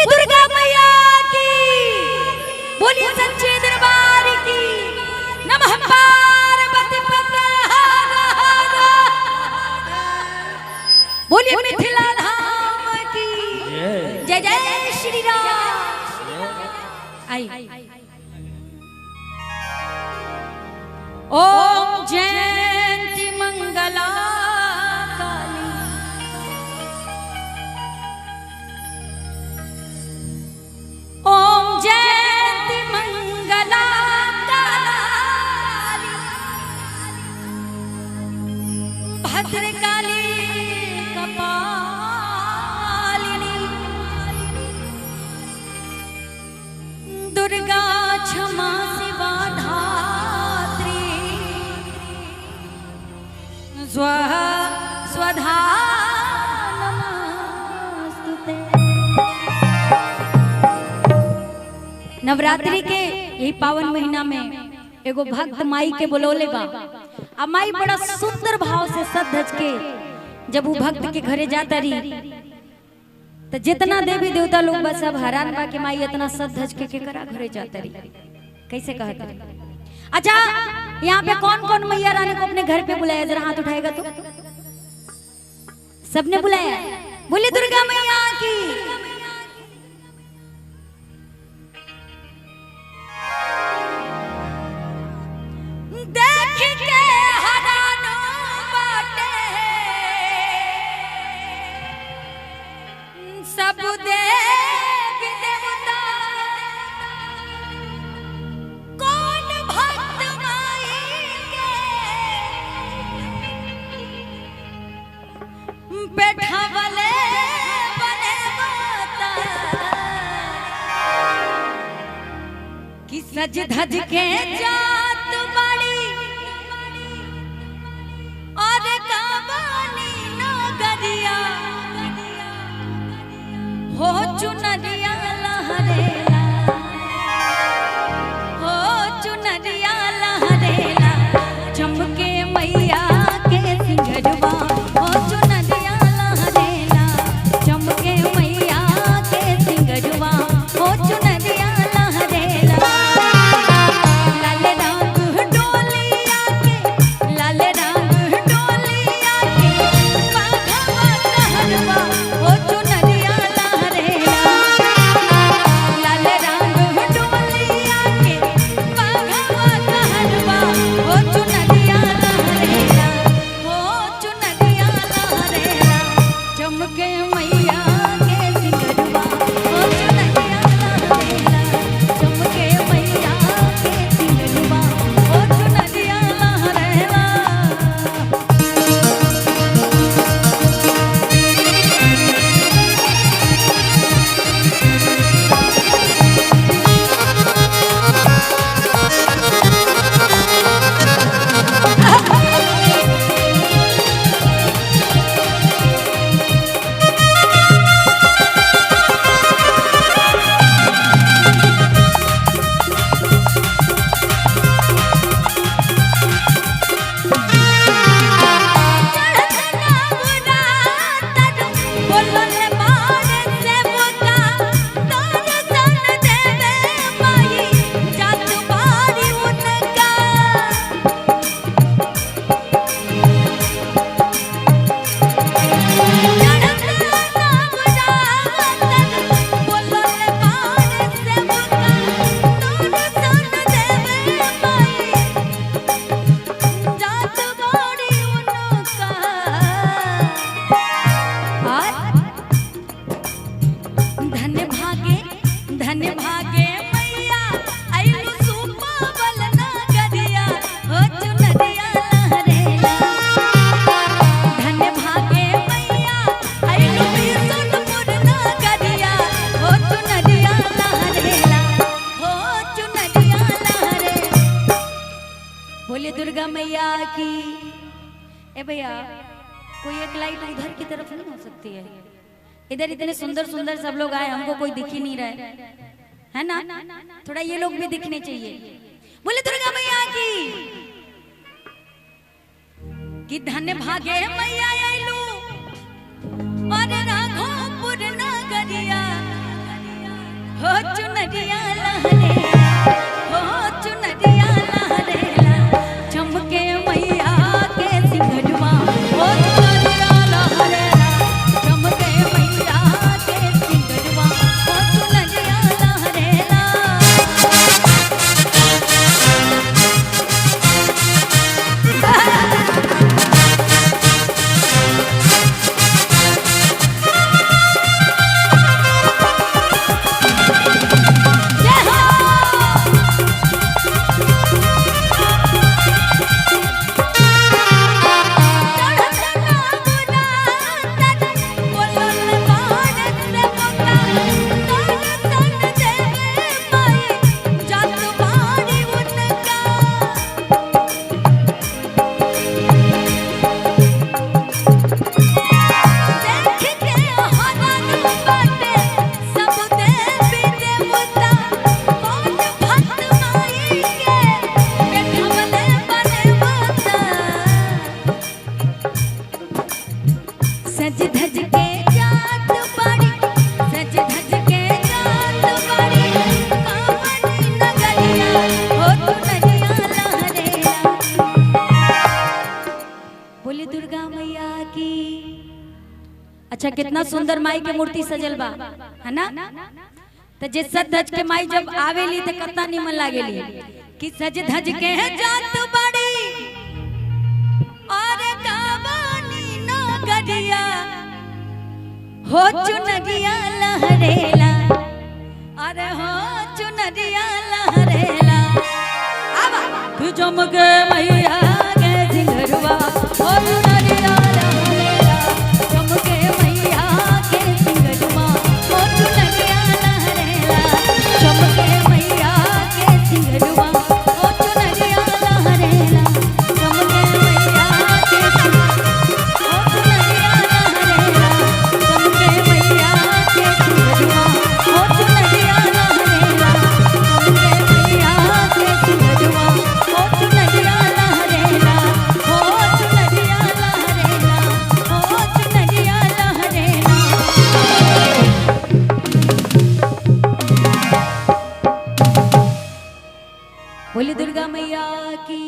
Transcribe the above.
दुर्गा मैया की, बोलिए सच्चे दरबार की। नमः पार्वती पते, बोलिए मिथिला धाम की जय जय श्री राम। आई ओम जयंती मंगला काली, ओम जयंती मंगला काली, भद्रकाली कपालिनी, दुर्गा क्षमा शिवा धात्री, स्वधा नमस्तुते। नवरात्रि के यही पावन महीना में एगो भक्त माई के बुलौले बा। आ माई बड़ा सुंदर भाव से सज धज के जब वो भक्त के घरे जाता रही तो जितना देवी देवता लोग बस सब हैरान बा कि माई इतना सज धज के केकरा घरे जाता रही, कैसे कहता रही। अच्छा, यहाँ पे कौन कौन मैया रानी को अपने घर पे बुलाया, जरा हाथ उठाएगा तो। सबने बुलाया, बोले दुर्गा मैया की। देख के हरानो बाटे सब देवी देवता, कौन भक्त माई के बैठावले बने माता, कि सज धज के जात बड़ी और काबानी नगरिया, हो चुनरिया लहरेला, हो चुनरिया लहरेला, चमके मैया के सिंगरवा, हो चुनरिया लहरेला, चमके मैया के सिंगरवा, हो चुनरिया लहरेला। लाल रंग डोलिया के, लाल रंग डोलिया के, बाघवा कहरवा, हो चुनरिया लहरेला। लाल रंग डोलिया के, बाघवा कहरवा, हो चुनरिया लहरेला, हो चुनरिया लहरेला, चमके मैया के सिंगरवा, हो चुनरिया लहरेला, चमके मैया के सिंगरवा, हो चुनरिया लहरेला। धन्य भागे मैया आइलू सुपावल नगरिया, हो चुनरिया लहरेला। धन्य भागे मैया आइलू सोनपुर नगरिया, हो चुनरिया लहरेला, हो चुनरिया लहरेला। बोले दुर्गा मैया की। ए भैया, कोई एक लाइट उधर की तरफ नहीं हो सकती है? इधर इतने सुंदर सुंदर सब लोग आए, हमको कोई दिख ही नहीं रहा है ना? थोड़ा ये लोग भी दिखने चाहिए। बोले दुर्गा मैया की। कि धन्य भागे मैया आइलू और राघोपुर नगरिया, कितना सुंदर माई के मूर्ति सजल बा, है ना। तो जे सज धज के माई जब आवेली तो कितना निमन लागेली कि सज धज के जात बड़ी और गावानी ना गरिया हो चुनरिया लहरेला, अरे हो चुनरिया लहरेला। अब तू जमके मैया के सिंगरवा हो चुनरिया लहरेला, जमके मैया के सिंगरवा हो चुनरिया लहरेला, जमके मैया के सिंगरवा हो चुनरिया लहरेला, जमके मैया के सिंगरवा हो चुनरिया लहरेला, जमके मैया के सिंगरवा हो चुनरिया लहरेला, जमके मैया के सिंगरवा हो चुनरिया लहरेला, हो चुनरिया लहरेला, हो चुनरिया लहरेला। बोली दुर्गा मैया की।